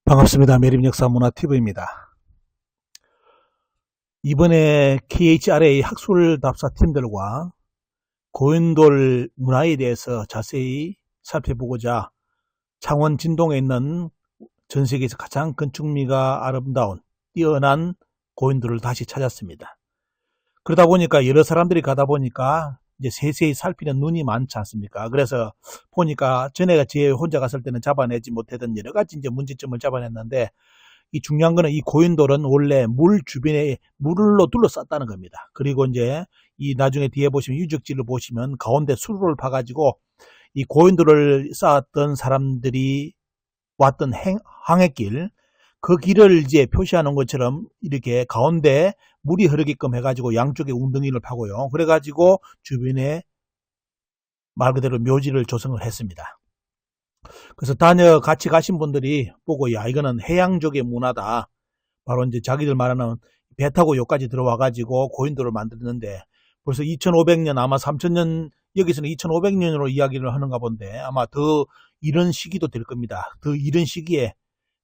반갑습니다. 매림역사문화TV입니다. 이번에 KHRA 학술답사팀들과 고인돌 문화에 대해서 자세히 살펴보고자 창원 진동에 있는 전 세계에서 가장 건축미가 아름다운 뛰어난 고인돌을 다시 찾았습니다. 그러다 보니까 여러 사람들이 가다 보니까 이제 세세히 살피는 눈이 많지 않습니까? 그래서 보니까 전에 제 혼자 갔을 때는 잡아내지 못했던 여러 가지 이제 문제점을 잡아냈는데, 이 중요한 거는 이 고인돌은 원래 물 주변에 물로 둘러쌌다는 겁니다. 그리고 이제 이 나중에 뒤에 보시면 유적지를 보시면 가운데 수로를 파가지고 이 고인돌을 쌓았던 사람들이 왔던 항해길, 그 길을 이제 표시하는 것처럼 이렇게 가운데 물이 흐르게끔 해가지고 양쪽에 웅덩이를 파고요. 그래가지고 주변에 말 그대로 묘지를 조성을 했습니다. 그래서 같이 가신 분들이 보고, 야, 이거는 해양족의 문화다. 바로 이제 자기들 말하는 배 타고 여기까지 들어와가지고 고인돌을 만들었는데, 벌써 2500년, 아마 3000년, 여기서는 2500년으로 이야기를 하는가 본데, 아마 더 이런 시기도 될 겁니다. 더 이런 시기에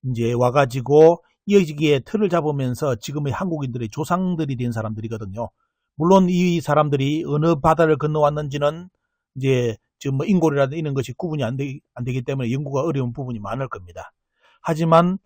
이제 와가지고 여기에 틀을 잡으면서 지금의 한국인들의 조상들이 된 사람들이거든요. 물론 이 사람들이 어느 바다를 건너왔는지는 이제 지금 뭐 인골이라든지 이런 것이 구분이 안 되기 때문에 연구가 어려운 부분이 많을 겁니다. 하지만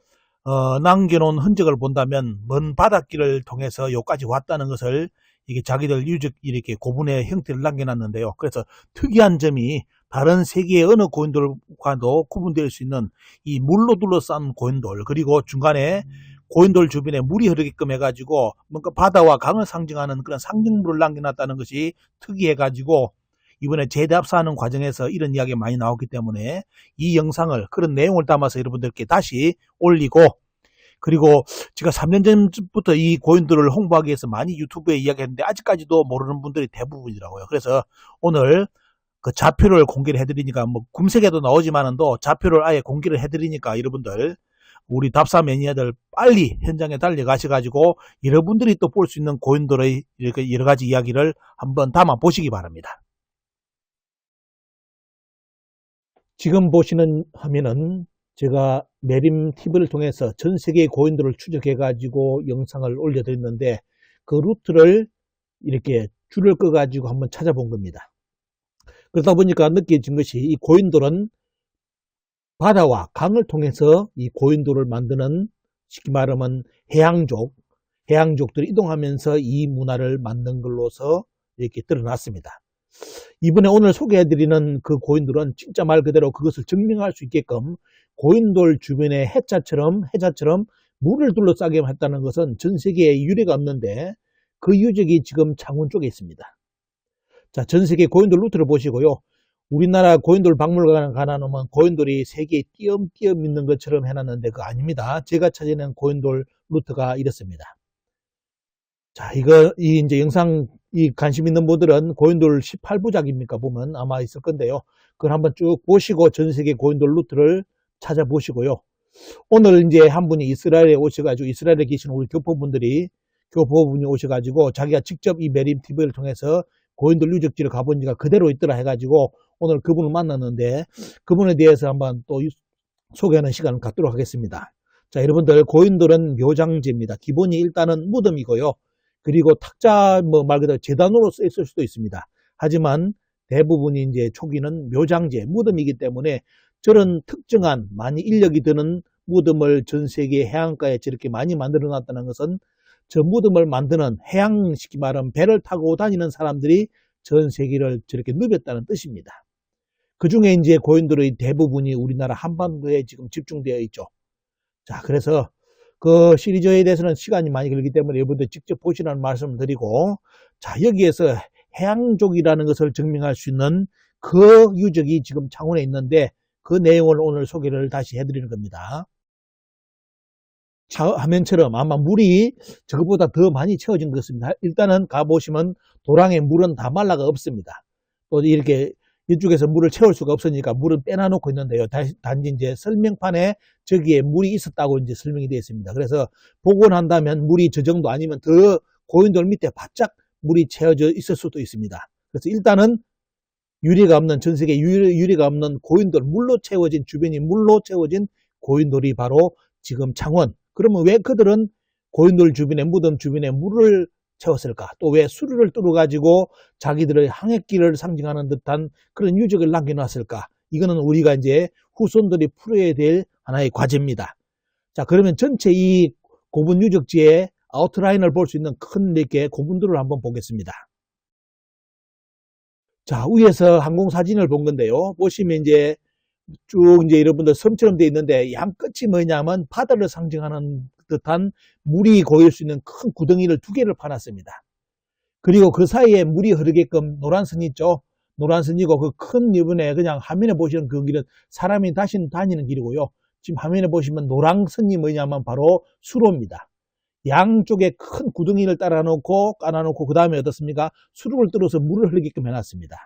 남겨놓은 흔적을 본다면 먼 바닷길을 통해서 여기까지 왔다는 것을 이게 자기들 유적 이렇게 고분의 형태를 남겨놨는데요. 그래서 특이한 점이 다른 세계의 어느 고인돌과도 구분될 수 있는 이 물로 둘러싼 고인돌, 그리고 중간에 고인돌 주변에 물이 흐르게끔 해가지고 뭔가 바다와 강을 상징하는 그런 상징물을 남겨놨다는 것이 특이해가지고, 이번에 재답사하는 과정에서 이런 이야기가 많이 나왔기 때문에 이 영상을, 그런 내용을 담아서 여러분들께 다시 올리고, 그리고 제가 3년 전부터 이 고인돌을 홍보하기 위해서 많이 유튜브에 이야기했는데 아직까지도 모르는 분들이 대부분이라고요. 그래서 오늘 그 좌표를 공개를 해드리니까, 뭐 검색에도 나오지만은도 좌표를 아예 공개를 해드리니까 여러분들, 우리 답사 매니아들 빨리 현장에 달려가셔가지고 여러분들이 또 볼 수 있는 고인돌의 이렇게 여러 가지 이야기를 한번 담아 보시기 바랍니다. 지금 보시는 화면은 제가 매림 TV를 통해서 전 세계의 고인돌을 추적해가지고 영상을 올려드렸는데, 그 루트를 이렇게 줄을 꺼가지고 한번 찾아본 겁니다. 그러다 보니까 느껴진 것이, 이 고인돌은 바다와 강을 통해서 이 고인돌을 만드는, 쉽게 말하면 해양족들이 이동하면서 이 문화를 만든 걸로서 이렇게 드러났습니다. 이번에 오늘 소개해드리는 그 고인돌은 진짜 말 그대로 그것을 증명할 수 있게끔 고인돌 주변에 해자처럼 물을 둘러싸게 했다는 것은 전 세계에 유례가 없는데, 그 유적이 지금 창원 쪽에 있습니다. 자, 전 세계 고인돌 루트를 보시고요. 우리나라 고인돌 박물관 가나놓으면 고인돌이 세계에 띄엄띄엄 있는 것처럼 해놨는데 그거 아닙니다. 제가 찾아낸 고인돌 루트가 이렇습니다. 자, 이제 영상, 관심 있는 분들은 고인돌 18부작입니까? 보면 아마 있을 건데요. 그걸 한번 쭉 보시고 전 세계 고인돌 루트를 찾아보시고요. 오늘 이제 한 분이 이스라엘에 오셔가지고, 이스라엘에 계신 우리 교포분이 오셔가지고 자기가 직접 이 매림 TV를 통해서 고인돌 유적지를 가본 지가 그대로 있더라 해가지고 오늘 그분을 만났는데, 그분에 대해서 한번 또 소개하는 시간을 갖도록 하겠습니다. 자, 여러분들, 고인돌은 묘장지입니다. 기본이 일단은 무덤이고요. 그리고 탁자, 말 그대로 제단으로 쓰였을 수도 있습니다. 하지만 대부분이 이제 초기는 묘장지, 무덤이기 때문에 저런 특정한 많이 인력이 드는 무덤을 전 세계 해안가에 저렇게 많이 만들어 놨다는 것은, 저 무덤을 만드는 해양식이 말하면 배를 타고 다니는 사람들이 전 세계를 저렇게 누볐다는 뜻입니다. 그 중에 이제 고인돌의 대부분이 우리나라 한반도에 지금 집중되어 있죠. 자, 그래서 그 시리즈에 대해서는 시간이 많이 걸리기 때문에 여러분들 직접 보시라는 말씀을 드리고, 자, 여기에서 해양족이라는 것을 증명할 수 있는 그 유적이 지금 창원에 있는데, 그 내용을 오늘 소개를 다시 해드리는 겁니다. 화면처럼 아마 물이 저것보다 더 많이 채워진 것 같습니다. 일단은 가보시면 도랑에 물은 다 말라가 없습니다. 또 이렇게 이쪽에서 물을 채울 수가 없으니까 물은 빼놔놓고 있는데요. 단지 이제 설명판에 저기에 물이 있었다고 이제 설명이 되어 있습니다. 그래서 보고 난다면 물이 저 정도 아니면 더 고인돌 밑에 바짝 물이 채워져 있을 수도 있습니다. 그래서 일단은 유리가 없는, 전 세계 유리가 없는 고인돌, 주변이 물로 채워진 고인돌이 바로 지금 창원. 그러면 왜 그들은 고인돌 주변에 무덤 주변에 물을 채웠을까? 또 왜 수류를 뚫어가지고 자기들의 항해길을 상징하는 듯한 그런 유적을 남겨놨을까? 이거는 우리가 이제 후손들이 풀어야 될 하나의 과제입니다. 자, 그러면 전체 이 고분 유적지의 아웃라인을 볼 수 있는 큰 이렇게 고분들을 한번 보겠습니다. 자, 위에서 항공 사진을 본 건데요. 보시면 이제 쭉 이제 여러분들 섬처럼 되어 있는데 양 끝이 뭐냐면 바다를 상징하는 듯한 물이 고일 수 있는 큰 구덩이를 두 개를 파놨습니다. 그리고 그 사이에 물이 흐르게끔 노란선 있죠. 노란선이고 그 큰 이번에 그냥 화면에 보시는 그 길은 사람이 다니는 길이고요. 지금 화면에 보시면 노란선이 뭐냐면 바로 수로입니다. 양쪽에 큰 구덩이를 깔아놓고 그 다음에 어떻습니까? 수로를 뚫어서 물을 흐르게끔 해놨습니다.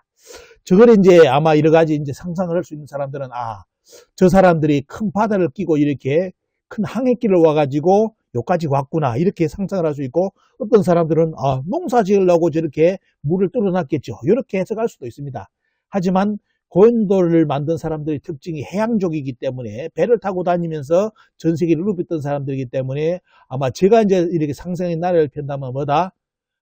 저걸 이제 아마 여러 가지 이제 상상을 할 수 있는 사람들은 저 사람들이 큰 바다를 끼고 이렇게 큰 항해길을 와가지고 여기까지 왔구나 이렇게 상상을 할 수 있고, 어떤 사람들은 농사 지으려고 저렇게 물을 뚫어놨겠죠, 이렇게 해석할 수도 있습니다. 하지만 고인돌을 만든 사람들의 특징이 해양족이기 때문에 배를 타고 다니면서 전 세계를 누볐던 사람들이기 때문에 아마 제가 이제 이렇게 상상의 나래를 편다면 뭐다?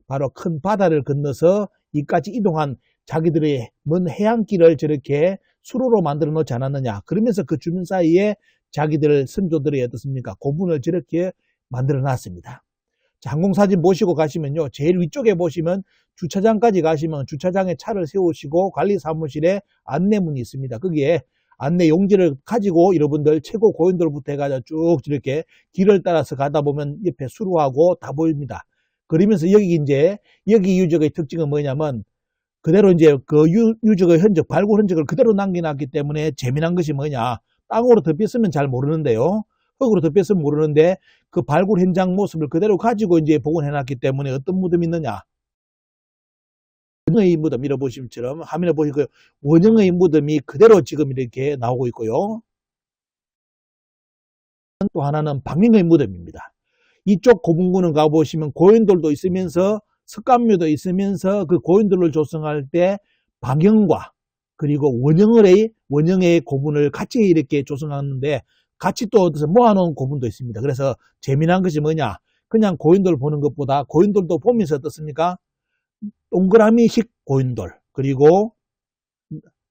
바로 큰 바다를 건너서 이까지 이동한 자기들의 먼 해양길을 저렇게 수로로 만들어 놓지 않았느냐. 그러면서 그 주민 사이에 자기들 선조들의 어떻습니까? 고분을 저렇게 만들어 놨습니다. 자, 항공사진 보시고 가시면요, 제일 위쪽에 보시면 주차장까지 가시면 주차장에 차를 세우시고 관리사무실에 안내문이 있습니다. 거기에 안내 용지를 가지고 여러분들 최고 고인돌부터 해가지고 쭉 이렇게 길을 따라서 가다 보면 옆에 수로하고 다 보입니다. 그러면서 여기 유적의 특징은 뭐냐면 그대로 이제 그 유적의 흔적, 발굴 흔적을 그대로 남겨놨기 때문에 재미난 것이 뭐냐. 땅으로 덮였으면 잘 모르는데요. 흙으로 덮였으면 모르는데 그 발굴 현장 모습을 그대로 가지고 이제 복원해놨기 때문에 어떤 무덤이 있느냐. 원형의 무덤, 이런 보시면처럼 화면에 보시고 원형의 무덤이 그대로 지금 이렇게 나오고 있고요. 또 하나는 방형의 무덤입니다. 이쪽 고분군은 가보시면 고인돌도 있으면서 석가묘도 있으면서 그 고인돌을 조성할 때 방형과 그리고 원형의 고분을 같이 이렇게 조성하는데 같이 또 어디서 모아놓은 고분도 있습니다. 그래서 재미난 것이 뭐냐, 그냥 고인돌 보는 것보다 고인돌도 보면서 어떻습니까? 동그라미식 고인돌, 그리고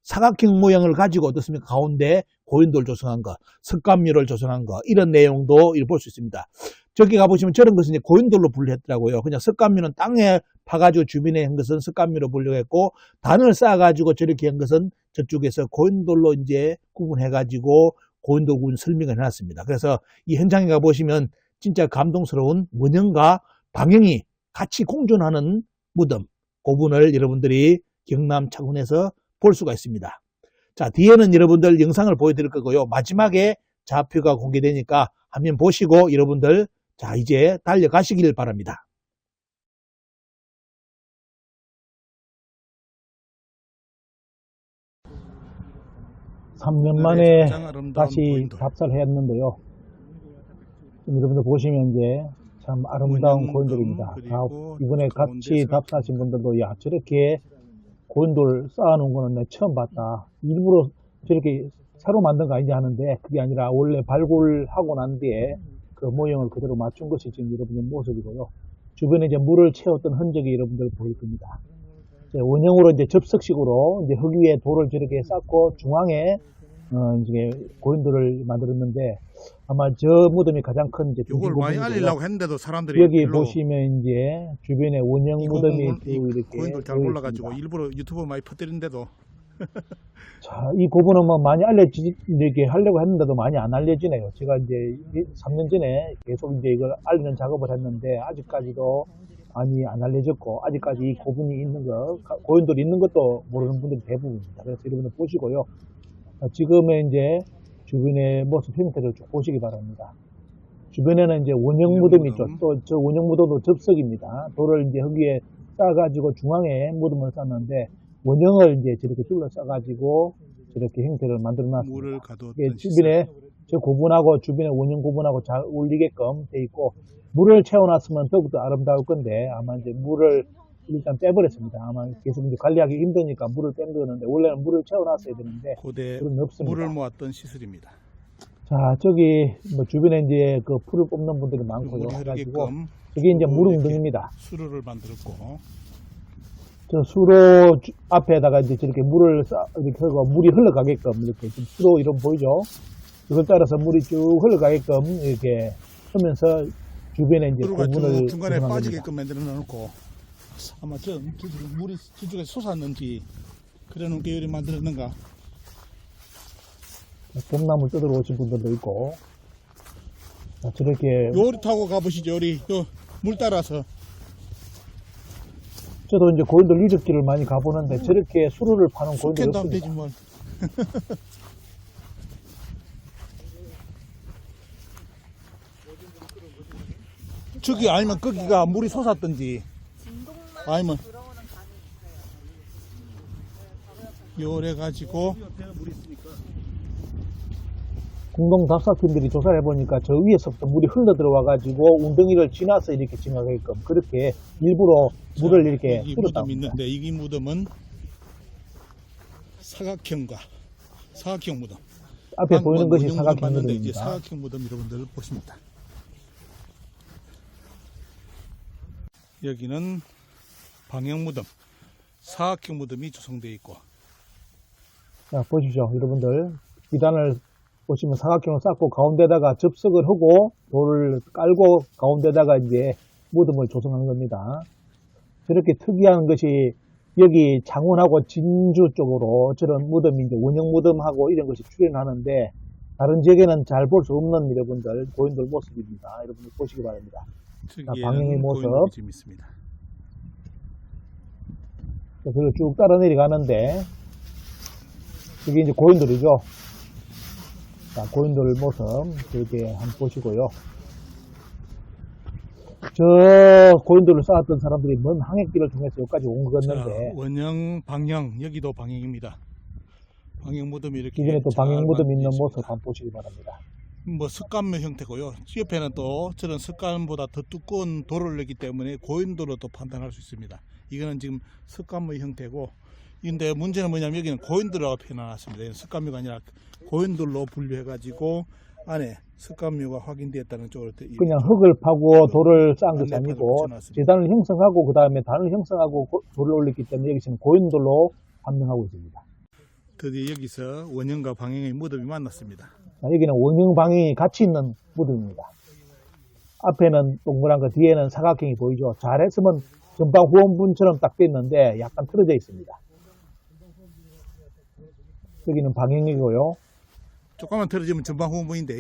사각형 모양을 가지고 어떻습니까? 가운데 고인돌 조성한 거, 석가묘를 조성한 거, 이런 내용도 볼 수 있습니다. 저기 가보시면 저런 것은 이제 고인돌로 분류했더라고요. 그냥 석가묘는 땅에 파가지고 주변에 한 것은 석가묘로 분류했고, 단을 쌓아가지고 저렇게 한 것은 저쪽에서 고인돌로 이제 구분해가지고 고인돌 구분 설명을 해놨습니다. 그래서 이 현장에 가보시면 진짜 감동스러운 원형과 방형이 같이 공존하는 무덤, 고분을 여러분들이 경남 창원에서 볼 수가 있습니다. 자, 뒤에는 여러분들 영상을 보여드릴 거고요. 마지막에 좌표가 공개되니까 화면 보시고 여러분들 자 이제 달려가시길 바랍니다. (3년) 만에 다시 답사를 했는데요. 여러분들 보시면 이제 참 아름다운 고인돌입니다. 이번에 같이 답사하신 분들도 야, 저렇게 고인돌 쌓아놓은 거는 내가 처음 봤다. 일부러 저렇게 새로 만든 거 아니냐 하는데, 그게 아니라 원래 발굴하고 난 뒤에 그 모형을 그대로 맞춘 것이 지금 여러분들 모습이고요. 주변에 이제 물을 채웠던 흔적이 여러분들 보일 겁니다. 원형으로 이제 접석식으로 이제 흙 위에 돌을 저렇게 쌓고 중앙에 이제 고인돌을 만들었는데, 아마 저 무덤이 가장 큰 이제 이걸 많이 알리려고 했는데도 사람들이 여기 보시면 이제 주변에 원형 무덤이 이렇게 고인돌 잘 몰라가지고 일부러 유튜브 많이 퍼뜨리는데도 자, 이 고분은 뭐 많이 이렇게 하려고 했는데도 많이 안 알려지네요. 제가 이제 3년 전에 계속 이제 이걸 알리는 작업을 했는데 아직까지도 많이 안 알려졌고, 아직까지 이 고분이 있는 거, 고인돌이 있는 것도 모르는 분들이 대부분입니다. 그래서 여러분들 보시고요. 지금의 이제 주변의 모습 형태를 쭉 보시기 바랍니다. 주변에는 이제 원형 무덤이 있죠. 또 저 원형 무덤도 접석입니다. 돌을 이제 거기에 쌓아가지고 중앙에 무덤을 쌓는데, 원형을 이제 저렇게 둘러싸가지고 저렇게 형태를 만들어 놨습니다. 주변에 저 고분하고 주변에 원형 고분하고 잘 어울리게끔 돼 있고, 물을 채워놨으면 더욱더 아름다울 건데 아마 이제 물을 일단 빼버렸습니다. 아마 계속 이제 관리하기 힘드니까 물을 뺀 거는데, 원래는 물을 채워놨어야 되는데 고대 그런 게 없습니다. 물을 모았던 시설입니다. 자, 저기 뭐 주변에 이제 그 풀을 뽑는 분들이 많고요. 물이 해가지고 흐르게끔 이게 이제 이렇게 물웅덩입니다. 수로를 만들었고, 저 수로 앞에다가 이제 저렇게 물을 이렇게 하고 물이 흘러가게끔 이렇게 지금 수로 이런 거 보이죠? 이걸 따라서 물이 쭉 흘러가게끔 이렇게 하면서 주변에 이제 수로가 고분을 쭉 중간에 조성한 겁니다. 빠지게끔 만들어 놓고, 아마 물이 저쪽에 솟았는지 그래 놓은 게 요리 만들었는가. 봄나무 뜯으러 오신 분들도 있고, 자, 저렇게 요리 타고 가보시죠. 요리 물 따라서. 저도 이제 고인돌 유적지를 많이 가보는데 저렇게 수로를 파는 고인돌이 숙회도 하면 되지 없습니다. 뭘. 저기 아니면 거기가 물이 솟았든지 아니면 요래 가지고 공동 답사팀들이 조사를 해보니까 저 위에서부터 물이 흘러 들어와가지고 웅덩이를 지나서 이렇게 지나가게끔 그렇게 일부러 물을 이렇게 이 뿌렸다. 무덤이 있는데 이 무덤은 사각형 무덤. 앞에 보이는 것이 원형 무덤 사각형 봤는데 이제 무덤입니다. 사각형 무덤 여러분들 보십니다. 여기는 방형 무덤, 사각형 무덤이 조성되어 있고, 자, 보십시오. 여러분들. 비단을 보시면 사각형을 쌓고 가운데다가 접석을 하고 돌을 깔고 가운데다가 이제 무덤을 조성한 겁니다. 저렇게 특이한 것이 여기 장원하고 진주 쪽으로 저런 무덤이 이제 원형 무덤하고 이런 것이 출현하는데 다른 지역에는 잘 볼 수 없는 여러분들 고인돌 모습입니다. 여러분들 보시기 바랍니다. 방향의 저기에는 모습. 고인돌이 좀 있습니다. 그리고 쭉 따라 내려가는데 여기 이제 고인돌이죠. 자, 고인돌 모습 이렇게 한번 보시고요. 저 고인돌을 쌓았던 사람들이 먼 항해길을 통해서 여기까지 온 거였는데 원형, 방형, 여기도 방형입니다. 방형 무덤이 이렇게 기존에 또 잘 방향 무덤 있는 만들어져 모습 있습니다. 한번 보시기 바랍니다. 뭐 습감묘 형태고요. 옆에는 또 저런 습감보다 더 두꺼운 돌을 내기 때문에 고인돌로 또 판단할 수 있습니다. 이거는 지금 습감묘 형태고, 근데 문제는 뭐냐면 여기는 고인돌이라고 표현해놨습니다. 습감묘가 아니라 고인돌로 분류해가지고 안에 습감묘가 확인되었다는 쪽으로 그냥 흙을 파고 돌을 쌓은 것이 안내판을 아니고 붙여놨습니다. 재단을 형성하고 그 다음에 단을 형성하고 돌을 올렸기 때문에 여기서는 고인돌로 판명하고 있습니다. 드디어 여기서 원형과 방형의 무덤이 만났습니다. 자, 여기는 원형 방향이 같이 있는 무덤입니다. 앞에는 동그란 거 뒤에는 사각형이 보이죠. 잘했으면 전방 후원분처럼 딱 돼 있는데 약간 틀어져 있습니다. 여기는 방향이고요. 조금만 틀어지면 전방 후원부인데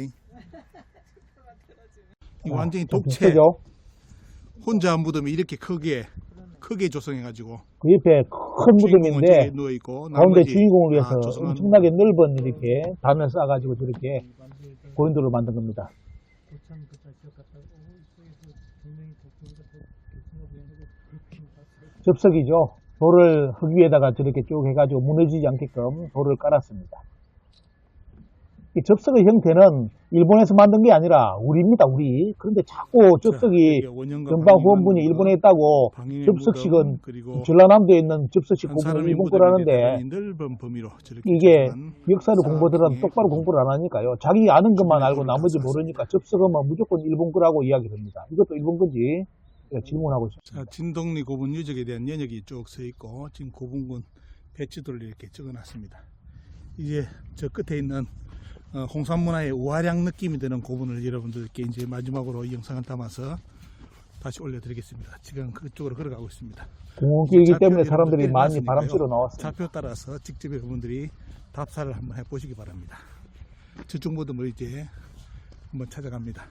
이 아, 완전히 좀 독채 비슷하죠? 혼자 무덤이 이렇게 크게 조성해가지고 그 옆에 큰 무덤인데 누워 있고 가운데 주인공을 위해서 조성한 엄청나게 넓은 이렇게 단을 쌓아가지고 저렇게 고인돌을 만든 겁니다. 접석이죠. 돌을 흙 위에다가 저렇게 쭉 해가지고 무너지지 않게끔 돌을 깔았습니다. 이 접석의 형태는 일본에서 만든 게 아니라 우리입니다, 우리. 그런데 자꾸 접석이 전방 후원분이 일본에 있다고 접석식은 전라남도에 있는 접석식 공부는 일본 거라는데 넓은 범위로 저렇게 이게 조성한 역사를 공부들은 똑바로 구조. 공부를 안 하니까요. 자기 아는 것만 알고 구조를 나머지 다 모르니까 접석은 뭐 무조건 일본 거라고 이야기를 합니다. 이것도 일본 건지 제가 질문하고 있습니다. 자, 진동리 고분 유적에 대한 연역이 쭉 서 있고 지금 고분군 배치도를 이렇게 적어놨습니다. 이제 저 끝에 있는 홍산문화의 우아량 느낌이 드는 고분을 여러분들께 이제 마지막으로 이 영상을 담아서 다시 올려드리겠습니다. 지금 그쪽으로 걸어가고 있습니다. 공원길이기 때문에 좌표 사람들이 여러분들 많이 해놨으니까요. 바람쐬러 나왔습니다. 좌표 따라서 직접 여러분들이 답사를 한번 해보시기 바랍니다. 저쪽 무덤을 이제 한번 찾아갑니다.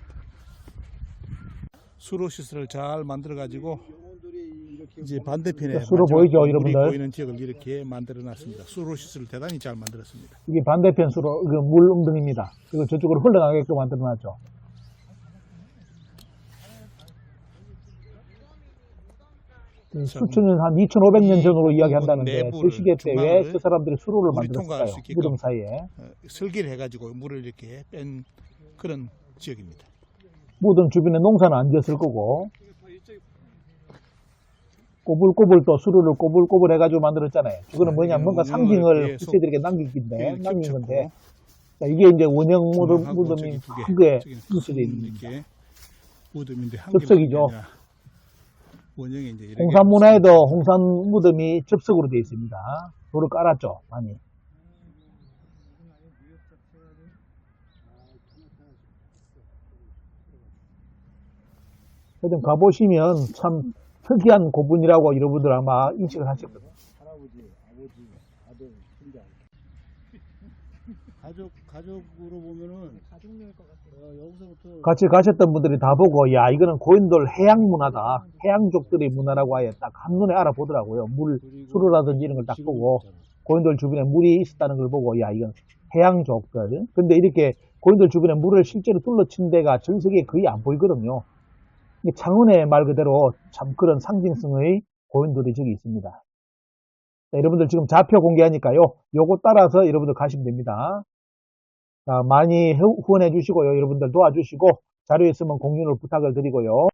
수로 시설을 잘 만들어 가지고 이제 반대편에 수로 마지막 보이죠, 물이 여러분들? 보이는 지역을 이렇게 만들어 놨습니다. 수로 시설을 대단히 잘 만들었습니다. 이게 반대편 수로 물 웅덩입니다. 그리고 저쪽으로 흘러가게끔 만들어놨죠. 수천 년, 한 2,500년 전으로 이야기한다는데 저 시기에 때 왜 저 사람들이 수로를 물이 통과할 만들었을까요? 수 있게끔 무덤 사이에. 설계를 해가지고 물을 이렇게 뺀 그런 지역입니다. 무덤 주변에 농사는 안 지었을 거고 꼬불꼬불 또 수로를 꼬불꼬불 해가지고 만들었잖아요. 그거는 뭐냐, 뭔가 상징을 후세들에게 남긴 건데 자, 이게 이제 원형 중앙하고 무덤이 저기 두 개, 크게 저기는 뭉쳐져 큰 있는 겁니다. 이렇게 무덤인데 한 접석이죠. 개가 아니라 원형이 이제 이렇게 홍산 문화에도 홍산 무덤이 접석으로 되어 있습니다. 돌을 깔았죠, 많이. 하여튼 가보시면 참 특이한 고분이라고 여러분들 아마 인식을 하실 거예요. 할아버지, 아버지, 아들, 친자. 가족으로 보면은 가족일 것 같아요. 여기서부터 같이 가셨던 분들이 다 보고, 야, 이거는 고인돌 해양 문화다. 해양족들의 문화라고 아예 딱 한눈에 알아보더라고요. 수로라든지 이런 걸 딱 보고, 고인돌 주변에 물이 있었다는 걸 보고, 야, 이건 해양족들. 근데 이렇게 고인돌 주변에 물을 실제로 둘러친 데가 전 세계에 거의 안 보이거든요. 이게 창원의 말 그대로 참 그런 상징성의 고인돌이 저기 있습니다. 자, 여러분들 지금 좌표 공개하니까요. 요거 따라서 여러분들 가시면 됩니다. 자, 많이 후원해 주시고요. 여러분들 도와주시고, 자료 있으면 공유를 부탁을 드리고요.